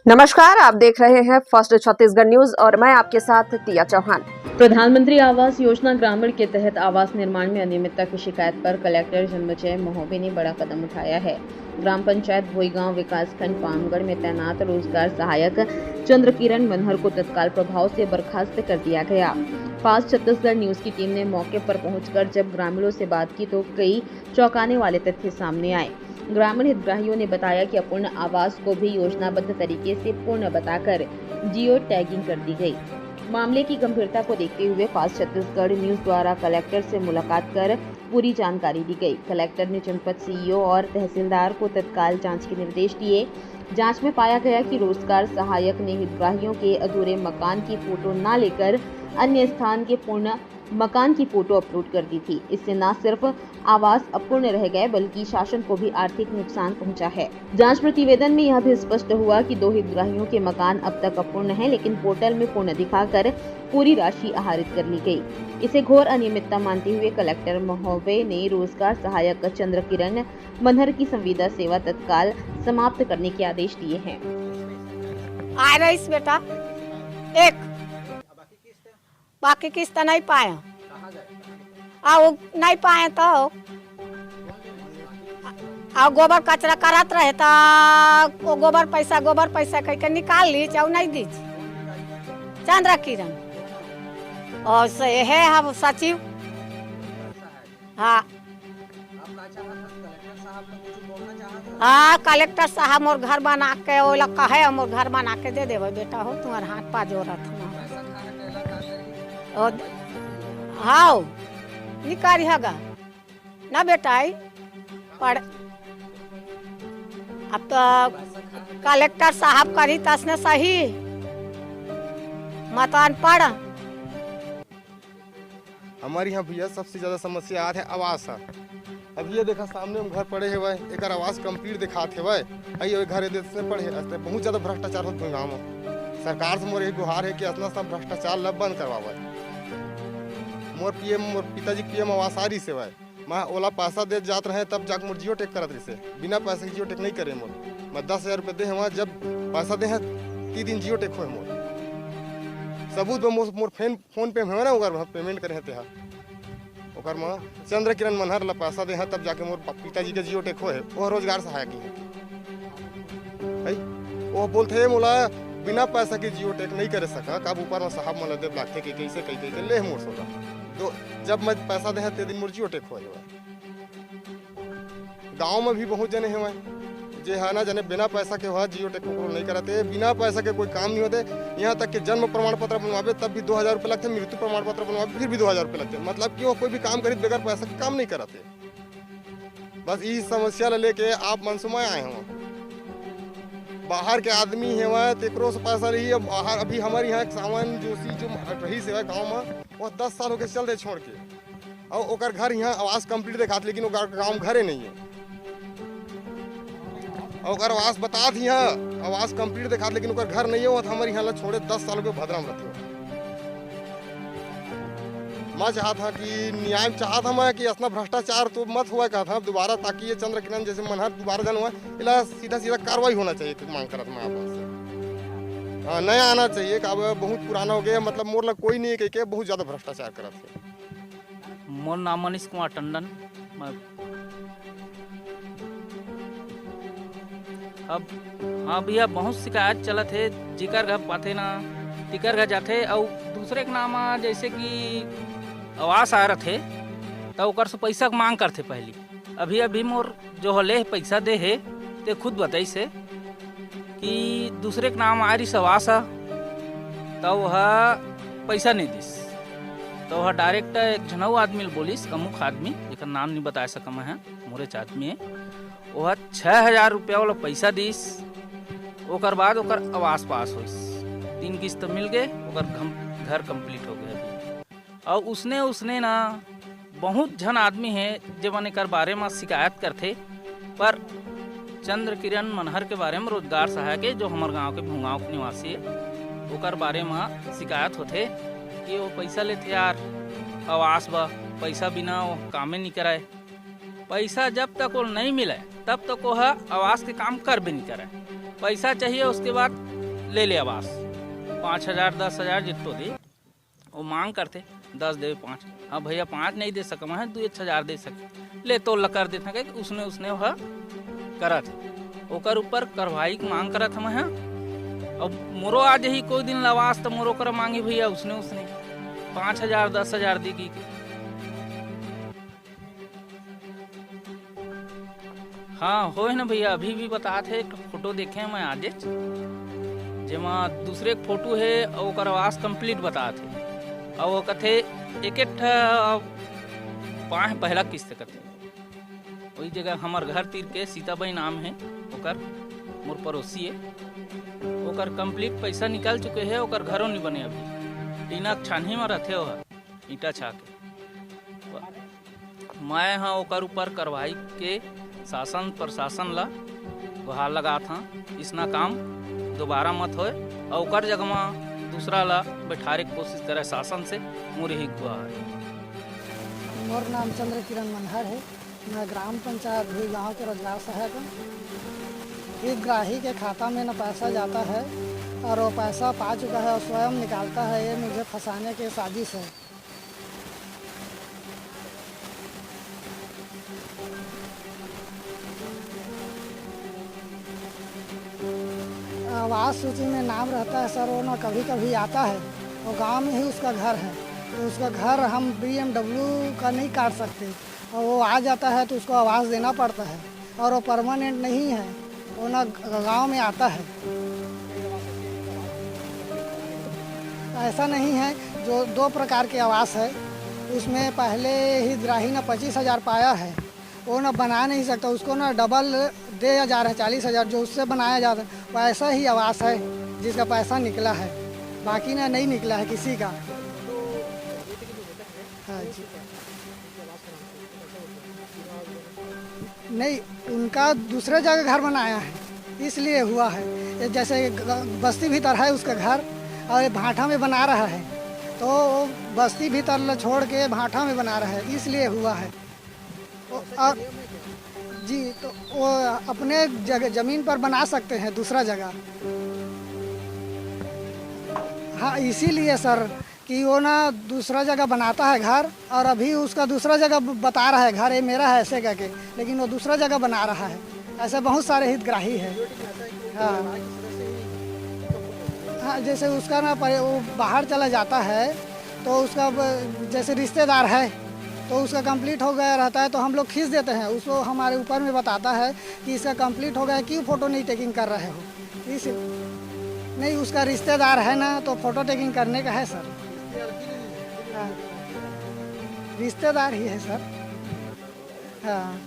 नमस्कार, आप देख रहे हैं फर्स्ट छत्तीसगढ़ न्यूज और मैं आपके साथ तिया चौहान। प्रधानमंत्री आवास योजना ग्रामीण के तहत आवास निर्माण में अनियमितता की शिकायत पर कलेक्टर जन्मजय महोबे ने बड़ा कदम उठाया है। ग्राम पंचायत भोईगांव विकासखंड पामगढ़ में तैनात रोजगार सहायक चंद्रकिरण मनहर को तत्काल प्रभाव से बर्खास्त कर दिया गया। फास्ट छत्तीसगढ़ न्यूज की टीम ने मौके पर पहुंचकर जब ग्रामीणों से बात की तो कई चौंकाने वाले तथ्य सामने आए। ग्रामीण हितग्राहियों ने बताया कि अपूर्ण आवास को भी योजनाबद्ध तरीके से पूर्ण बताकर जियो टैगिंग कर दी गई। मामले की गंभीरता को देखते हुए फास्ट छत्तीसगढ़ न्यूज द्वारा कलेक्टर से मुलाकात कर पूरी जानकारी दी गई। कलेक्टर ने जनपद सीईओ और तहसीलदार को तत्काल जांच के निर्देश दिए। जांच में पाया गया कि रोजगार सहायक ने हितग्राहियों के अधूरे मकान की फोटो न लेकर अन्य स्थान के पूर्ण मकान की फोटो अपलोड कर दी थी। इससे न सिर्फ आवास अपूर्ण रह गए बल्कि शासन को भी आर्थिक नुकसान पहुंचा है। जांच प्रतिवेदन में यह भी स्पष्ट हुआ कि 2 हितग्राहियों के मकान अब तक अपूर्ण हैं, लेकिन पोर्टल में पूर्ण दिखाकर पूरी राशि आहरित कर ली गई। इसे घोर अनियमितता मानते हुए कलेक्टर महोबे ने रोजगार सहायक चंद्रकिरण मनहर की संविदा सेवा तत्काल समाप्त करने के आदेश दिए हैं। आ रईस बेटा एक बाकी किस्त नहीं पाए वो नहीं पाए तो गोबर कचरा करत रहे तो वो गोबर पैसा कह के निकाल ली चाहे नहीं दी चंद्रकिरण और से है हम सचिव। हाँ कलेक्टर साहब मोर घर बना के वो लोग कहे मोर घर बना के दे देवे बेटा हो तुम्हारे हाथ पा जोरत और हाँ निकारी हगा ना बेटा पढ़ अब तो कलेक्टर साहब करी तसने सही मतदान पढ़। हमारे यहाँ भैया सबसे ज्यादा समस्या आ है आवास है। अब ये देखा सामने हम घर पड़े है भाई एक आवास कंप्लीट दिखाते भाई आई घर से पढ़े बहुत ज्यादा भ्रष्टाचार होते गाँव में। सरकार से मोर यही गुहार है कि इतना सब भ्रष्टाचार लब बंद करवावे। मोर पिताजी पीएम आवास आ रही से भाई मैं ओला पैसा दे जात रहे तब जाकर मोर जियो टेक करत रही से बिना पैसे जियो टेक नहीं करे मोर मैं 10,000 रुपये दे वहाँ जब पैसा दे 3 दिन जियो टेक हो मोर सबूत मोर फोन पे है ना पेमेंट करे थे ओकर में चंद्रकिरण मनहर ला पैसा दे तब जाके मोर पिताजी के जियो टेक हो वो रोजगार सहायक है वो बोलते मोला बिना पैसा के जियो टेक नहीं करे सका कब ऊपर में साहब मला देव लागते कि कैसे कैसे ले मोर सोचा तो जब मैं पैसा दे ते दिन मोर जियो टेक हो गाँव में भी बहुत जने हैं जे है ना जने बिना पैसा के हुआ जियो टेक नहीं कराते बिना पैसा के कोई काम नहीं होते। यहाँ तक कि जन्म प्रमाण पत्र बनवावे तब भी 2,000 रुपये लगते, मृत्यु प्रमाण पत्र बनवावे फिर भी 2,000 रुपये लगते। मतलब कि वो कोई भी काम करी बगैर पैसा के काम नहीं कराते। बस यही समस्या लेके आप मनसुमाए आए हैं। बाहर के आदमी है वह तेकरो से पैसा रही है बाहर। अभी हमारे यहाँ एक सामान जो रही से गाँव में वो 10 साल हो गए चल दे छोड़ के और ओकर घर यहाँ आवास कंप्लीट देखा लेकिन वो गाँव घरे नहीं है और आवास बता दी है आवास कंप्लीट देखा लेकिन ओकर घर नहीं है वो हमारे यहाँ छोड़े 10 साल के भद्रा में रहते। मैं चाहता था कि न्याय चाहता मैं कि इतना भ्रष्टाचार तो मत हुआ कहा था दोबारा ताकि ये चंद्रकिरण जैसे मनहर दोबारा जन हुआ इला सीधा कार्रवाई होना चाहिए मांग करत मैं आपसे। हाँ नया आना चाहिए कि अब बहुत पुराना हो गया मतलब मोर लग कोई नहीं कह बहुत ज़्यादा भ्रष्टाचार करत है। मोर नाम मनीष कुमार टंडन। अब हाँ भैया बहुत शिकायत चलत है जिकर घर पाते ना टिकर घर जाते और दूसरे के नाम जैसे कि आवास आ रहे थे तो ओकर से पैसा मांग करते पहले अभी मोर जो हले पैसा दे है ते खुद बताई से कि दूसरे के नाम आ रही आवास तो वह पैसा नहीं दिस तो वह डायरेक्ट एक जनऊ आदमी बोलिस अमुख आदमी जिसका नाम नहीं बता सका मैं मोरे आदमी है वह 6,000 रुपया वाला पैसा दिस ओकर बाद ओकर आवास पास हो 3 किस्त मिल गए ओकर घर कंप्लीट हो गए। और उसने ना बहुत जन आदमी है जब एकर बारे में शिकायत करते पर चंद्रकिरण मनहर के बारे में रोजगार सहायक है जो हमारे गांव के भूगांव के निवासी है ओकर बारे में शिकायत होते कि वो पैसा लेते यार आवास बा पैसा बिना वो कामे नहीं कराए पैसा जब तक वो नहीं मिले तब तक वो आवास के काम कर भी नहीं करे। पैसा चाहिए उसके बाद ले ले आवास 5,000 10,000 जितो दे वो मांग करते 10 दे 5। हाँ भैया 5 नहीं दे सकम है 2,000 दे सके ले तो कर देते कि उसने वह करत ओकर ऊपर कार्रवाई की मांग करत हम है। अब मोरो आज ही कोई दिन लवास तो मोरो कर मांगी भैया उसने 5,000 10,000 देगी। हाँ हो ना भैया अभी भी बता थे फोटो देखे मैं आज जेमा दूसरे फोटो है और आवास कंप्लीट बता थे और वो कथे एक पाँच पहला किस्त कथे वही जगह हमार घर तीर के सीताबाई नाम है ओकर मोर पड़ोसी है ओकर कंप्लीट पैसा निकाल चुके हैं ओकर घरों नहीं बने अभी टीना छानही में रहते हो ईटा छा के मैं हाँ ओकर ऊपर कार्रवाई के शासन प्रशासन ला गुहार लगा था इसना काम दोबारा मत होए और ओकर जगह में दूसरा ला बैठारे की कोशिश करे शासन से मोर ही गुहार। मोर नाम चंद्र किरण मनहर है। मैं ग्राम पंचायत भी गाँव के रोजगार सहायक हूँ। हितग्राही के खाता में न पैसा जाता है और वो पैसा पा चुका है और स्वयं निकालता है, ये मुझे फंसाने की साजिश है। आवास सूची में नाम रहता है सर, वो ना कभी कभी आता है, वो गांव में ही उसका घर है, तो उसका घर हम BMW का नहीं काट सकते और वो आ जाता है तो उसको आवास देना पड़ता है और वो परमानेंट नहीं है, वो ना गांव में आता है। ऐसा नहीं है, जो 2 प्रकार के आवास है उसमें पहले हितग्राही ना 25,000 पाया है, वो ना बना नहीं सकता, उसको ना डबल दिया जा रहा है 40,000 जो उससे बनाया जाता है, वैसा ही आवास है जिसका पैसा निकला है, बाकी ना नहीं निकला है किसी का। हाँ जी नहीं, उनका दूसरे जगह घर बनाया है इसलिए हुआ है। जैसे बस्ती भीतर है उसका घर और भाटा में बना रहा है, तो बस्ती भीतर छोड़ के भाटा में बना रहा है इसलिए हुआ है। और जी तो वो अपने जगह ज़मीन पर बना सकते हैं दूसरा जगह। हाँ इसीलिए सर कि वो ना दूसरा जगह बनाता है घर और अभी उसका दूसरा जगह बता रहा है घर ये मेरा है ऐसे करके, लेकिन वो दूसरा जगह बना रहा है। ऐसे बहुत सारे हितग्राही है। हाँ हाँ जैसे उसका ना वो बाहर चला जाता है तो उसका जैसे रिश्तेदार है तो उसका कंप्लीट हो गया रहता है तो हम लोग खींच देते हैं उसको, हमारे ऊपर में बताता है कि इसका कंप्लीट हो गया, क्यों फ़ोटो नहीं टेकिंग कर रहे हो। इस नहीं उसका रिश्तेदार है ना तो फ़ोटो टेकिंग करने का है सर। हाँ रिश्तेदार ही है सर। हाँ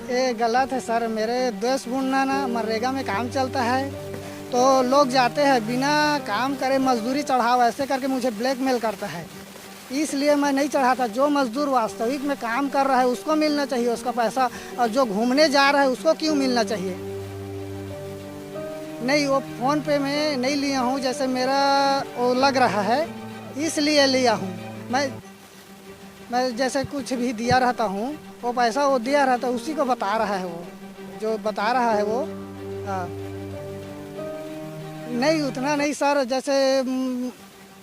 ये गलत है सर। मेरे दोस्त बुनना ना मनरेगा में काम चलता है तो लोग जाते हैं बिना काम करे मजदूरी चढ़ाओ ऐसे करके मुझे ब्लैकमेल करता है, इसलिए मैं नहीं चढ़ाता। जो मजदूर वास्तविक में काम कर रहा है उसको मिलना चाहिए उसका पैसा, और जो घूमने जा रहा है उसको क्यों मिलना चाहिए। नहीं वो फ़ोन पे में नहीं लिया हूँ, जैसे मेरा वो लग रहा है इसलिए लिया हूँ। मैं जैसे कुछ भी दिया रहता हूँ वो पैसा वो दिया रहता है उसी को बता रहा है, वो जो बता रहा है वो। हाँ नहीं उतना नहीं सर, जैसे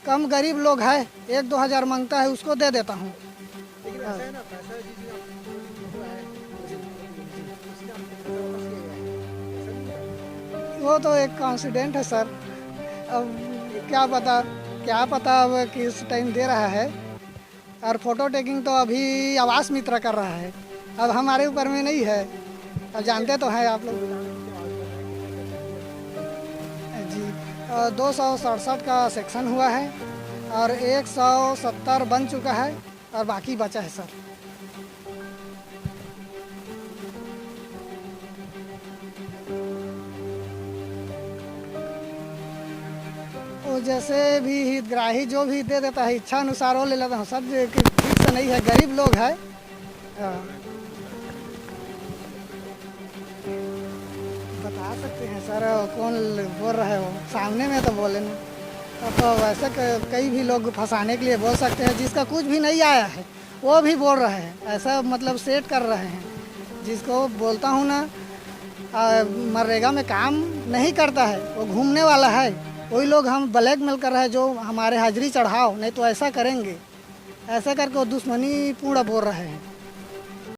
कम गरीब लोग है 1-2 हज़ार मांगता है उसको दे देता हूँ। वो तो एक कॉन्सिडेंट है सर, अब क्या पता अब किस टाइम दे रहा है। और फोटो टेकिंग तो अभी आवास मित्र कर रहा है, अब हमारे ऊपर में नहीं है। अब जानते तो हैं आप लोग जी। 267 का सेक्शन हुआ है और 170 बन चुका है और बाकी बचा है सर। वो जैसे भी हितग्राही जो भी दे देता है इच्छा अनुसार वो ले लेता हूँ, सब ठीक से नहीं है, गरीब लोग है। बता सकते हैं सर कौन बोल रहे हो, सामने में तो बोले ना। तो वैसे कई भी लोग फंसाने के लिए बोल सकते हैं, जिसका कुछ भी नहीं आया है वो भी बोल रहे हैं, ऐसा मतलब सेट कर रहे हैं। जिसको बोलता हूँ ना मनरेगा में काम नहीं करता है, वो घूमने वाला है। वही लोग हम ब्लैकमेल कर रहे हैं, जो हमारे हाजिरी चढ़ाओ, नहीं तो ऐसा करेंगे, ऐसा करके वो दुश्मनी पूरा बोल रहे हैं।